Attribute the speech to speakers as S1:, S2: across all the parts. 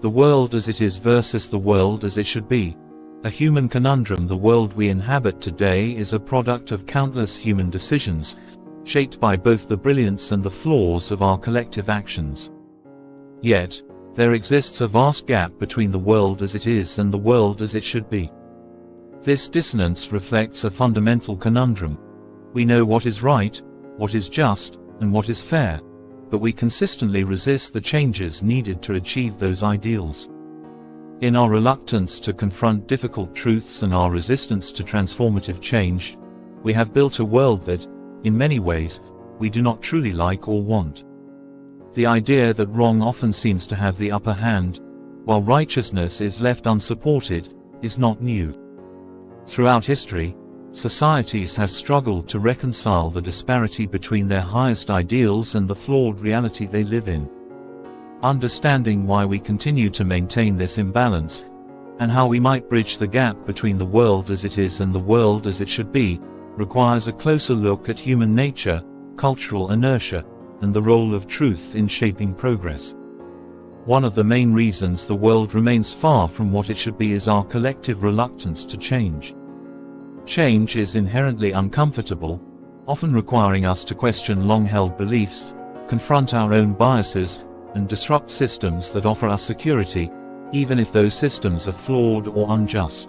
S1: The world as it is versus the world as it should be. A human conundrum. The world we inhabit today is a product of countless human decisions, shaped by both the brilliance and the flaws of our collective actions. Yet, there exists a vast gap between the world as it is and the world as it should be. This dissonance reflects a fundamental conundrum. We know what is right, what is just, and what is fair, but we consistently resist the changes needed to achieve those ideals. In our reluctance to confront difficult truths and our resistance to transformative change, we have built a world that, in many ways, we do not truly like or want. The idea that wrong often seems to have the upper hand, while righteousness is left unsupported, is not new. Throughout history, societies have struggled to reconcile the disparity between their highest ideals and the flawed reality they live in. Understanding why we continue to maintain this imbalance, and how we might bridge the gap between the world as it is and the world as it should be, requires a closer look at human nature, cultural inertia, and the role of truth in shaping progress. One of the main reasons the world remains far from what it should be is our collective reluctance to change. Change is inherently uncomfortable, often requiring us to question long-held beliefs, confront our own biases, and disrupt systems that offer us security, even if those systems are flawed or unjust.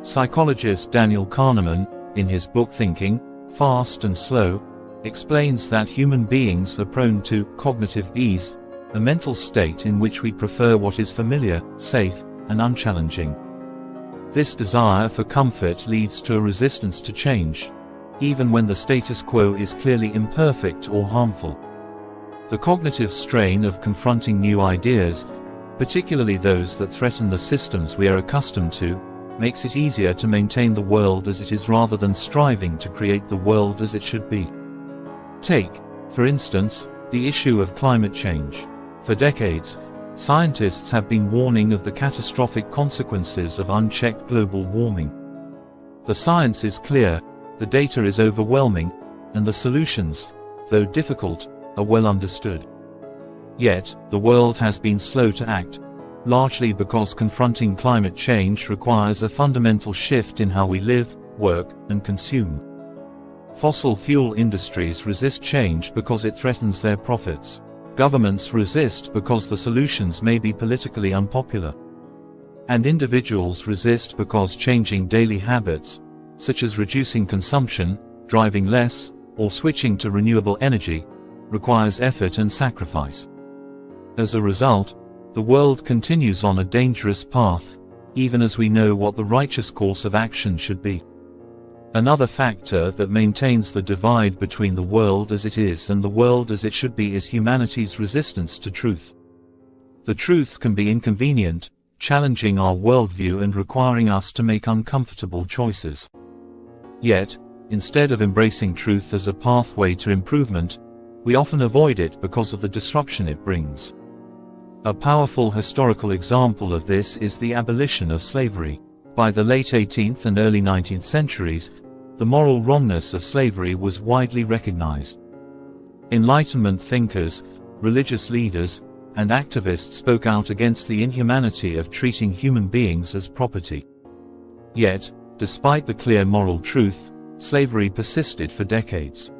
S1: Psychologist Daniel Kahneman, in his book Thinking, Fast and Slow, explains that human beings are prone to cognitive ease, a mental state in which we prefer what is familiar, safe, and unchallenging. This desire for comfort leads to a resistance to change, even when the status quo is clearly imperfect or harmful. The cognitive strain of confronting new ideas, particularly those that threaten the systems we are accustomed to, makes it easier to maintain the world as it is rather than striving to create the world as it should be. Take, for instance, the issue of climate change. For decades, scientists have been warning of the catastrophic consequences of unchecked global warming. The science is clear, the data is overwhelming, and the solutions, though difficult, are well understood. Yet, the world has been slow to act, largely because confronting climate change requires a fundamental shift in how we live, work, and consume. Fossil fuel industries resist change because it threatens their profits. Governments resist because the solutions may be politically unpopular. And individuals resist because changing daily habits, such as reducing consumption, driving less, or switching to renewable energy, requires effort and sacrifice. As a result, the world continues on a dangerous path, even as we know what the righteous course of action should be. Another factor that maintains the divide between the world as it is and the world as it should be is humanity's resistance to truth. The truth can be inconvenient, challenging our worldview and requiring us to make uncomfortable choices. Yet, instead of embracing truth as a pathway to improvement, we often avoid it because of the disruption it brings. A powerful historical example of this is the abolition of slavery. By the late 18th and early 19th centuries, the moral wrongness of slavery was widely recognized. Enlightenment thinkers, religious leaders, and activists spoke out against the inhumanity of treating human beings as property. Yet, despite the clear moral truth, slavery persisted for decades.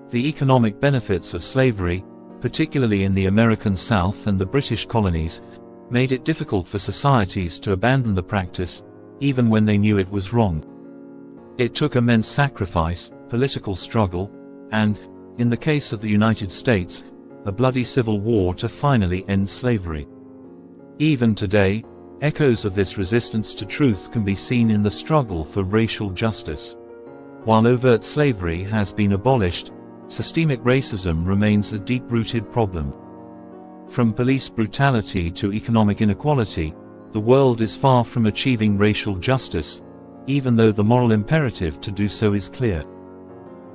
S1: The economic benefits of slavery, particularly in the American South and the British colonies, made it difficult for societies to abandon the practice, even when they knew it was wrong. It took immense sacrifice, political struggle, and, in the case of the United States, a bloody civil war to finally end slavery. Even today, echoes of this resistance to truth can be seen in the struggle for racial justice. While overt slavery has been abolished, systemic racism remains a deep-rooted problem. From police brutality to economic inequality, the world is far from achieving racial justice, even though the moral imperative to do so is clear.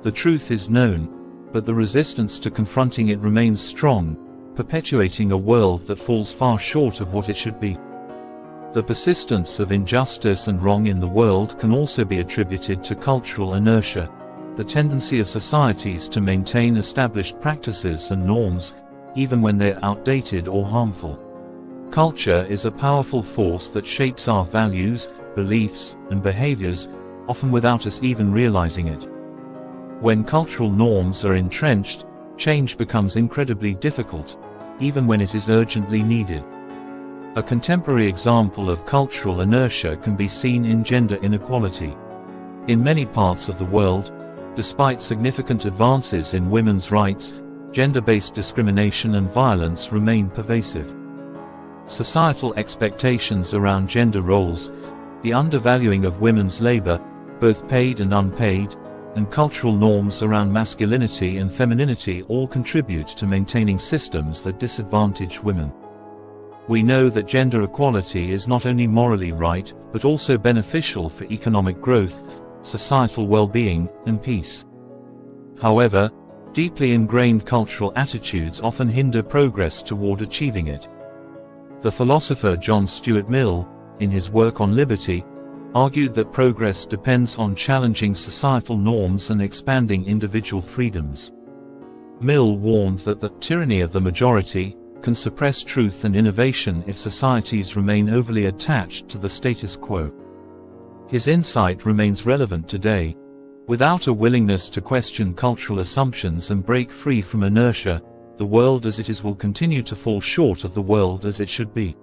S1: The truth is known, but the resistance to confronting it remains strong, perpetuating a world that falls far short of what it should be. The persistence of injustice and wrong in the world can also be attributed to cultural inertia, the tendency of societies to maintain established practices and norms, even when they're outdated or harmful. Culture is a powerful force that shapes our values, beliefs, and behaviors, often without us even realizing it. When cultural norms are entrenched, change becomes incredibly difficult, even when it is urgently needed. A contemporary example of cultural inertia can be seen in gender inequality. In many parts of the world, despite significant advances in women's rights, gender-based discrimination and violence remain pervasive. Societal expectations around gender roles, the undervaluing of women's labor, both paid and unpaid, and cultural norms around masculinity and femininity all contribute to maintaining systems that disadvantage women. We know that gender equality is not only morally right, but also beneficial for economic growth, societal well-being, and peace. However, deeply ingrained cultural attitudes often hinder progress toward achieving it. The philosopher John Stuart Mill, in his work on liberty, argued that progress depends on challenging societal norms and expanding individual freedoms. Mill warned that the tyranny of the majority can suppress truth and innovation if societies remain overly attached to the status quo. His insight remains relevant today. Without a willingness to question cultural assumptions and break free from inertia, the world as it is will continue to fall short of the world as it should be.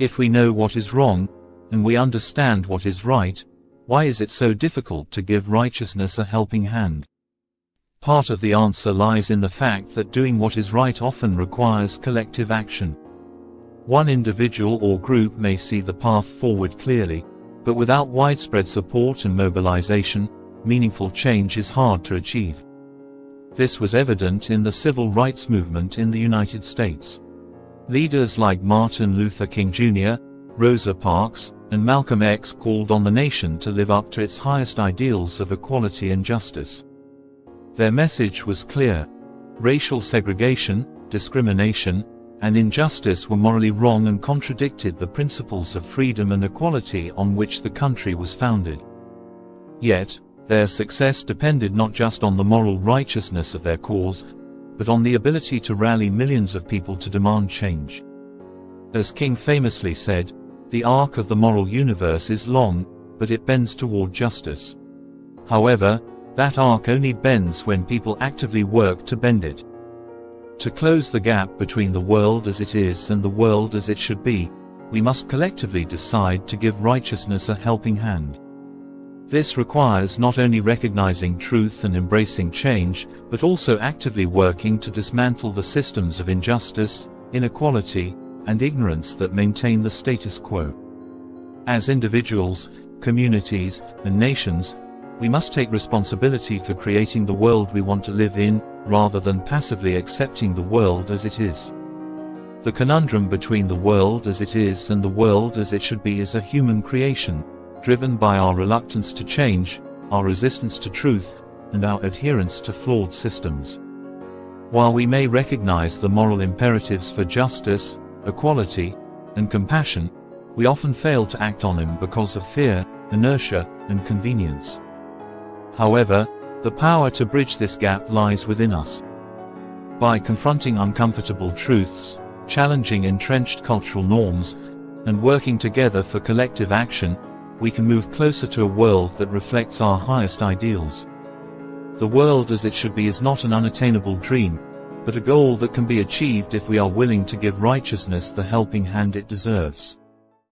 S1: If we know what is wrong, and we understand what is right, why is it so difficult to give righteousness a helping hand? Part of the answer lies in the fact that doing what is right often requires collective action. One individual or group may see the path forward clearly, but without widespread support and mobilization, meaningful change is hard to achieve. This was evident in the civil rights movement in the United States. Leaders like Martin Luther King Jr., Rosa Parks, and Malcolm X called on the nation to live up to its highest ideals of equality and justice. Their message was clear. Racial segregation, discrimination, and injustice were morally wrong and contradicted the principles of freedom and equality on which the country was founded. Yet, their success depended not just on the moral righteousness of their cause, but on the ability to rally millions of people to demand change. As King famously said, "The arc of the moral universe is long, but it bends toward justice." However, that arc only bends when people actively work to bend it. To close the gap between the world as it is and the world as it should be, we must collectively decide to give righteousness a helping hand. This requires not only recognizing truth and embracing change, but also actively working to dismantle the systems of injustice, inequality, and ignorance that maintain the status quo. As individuals, communities, and nations, we must take responsibility for creating the world we want to live in, rather than passively accepting the world as it is. The conundrum between the world as it is and the world as it should be is a human creation, driven by our reluctance to change, our resistance to truth, and our adherence to flawed systems. While we may recognize the moral imperatives for justice, equality, and compassion, we often fail to act on them because of fear, inertia, and convenience. However, the power to bridge this gap lies within us. By confronting uncomfortable truths, challenging entrenched cultural norms, and working together for collective action, we can move closer to a world that reflects our highest ideals. The world as it should be is not an unattainable dream, but a goal that can be achieved if we are willing to give righteousness the helping hand it deserves.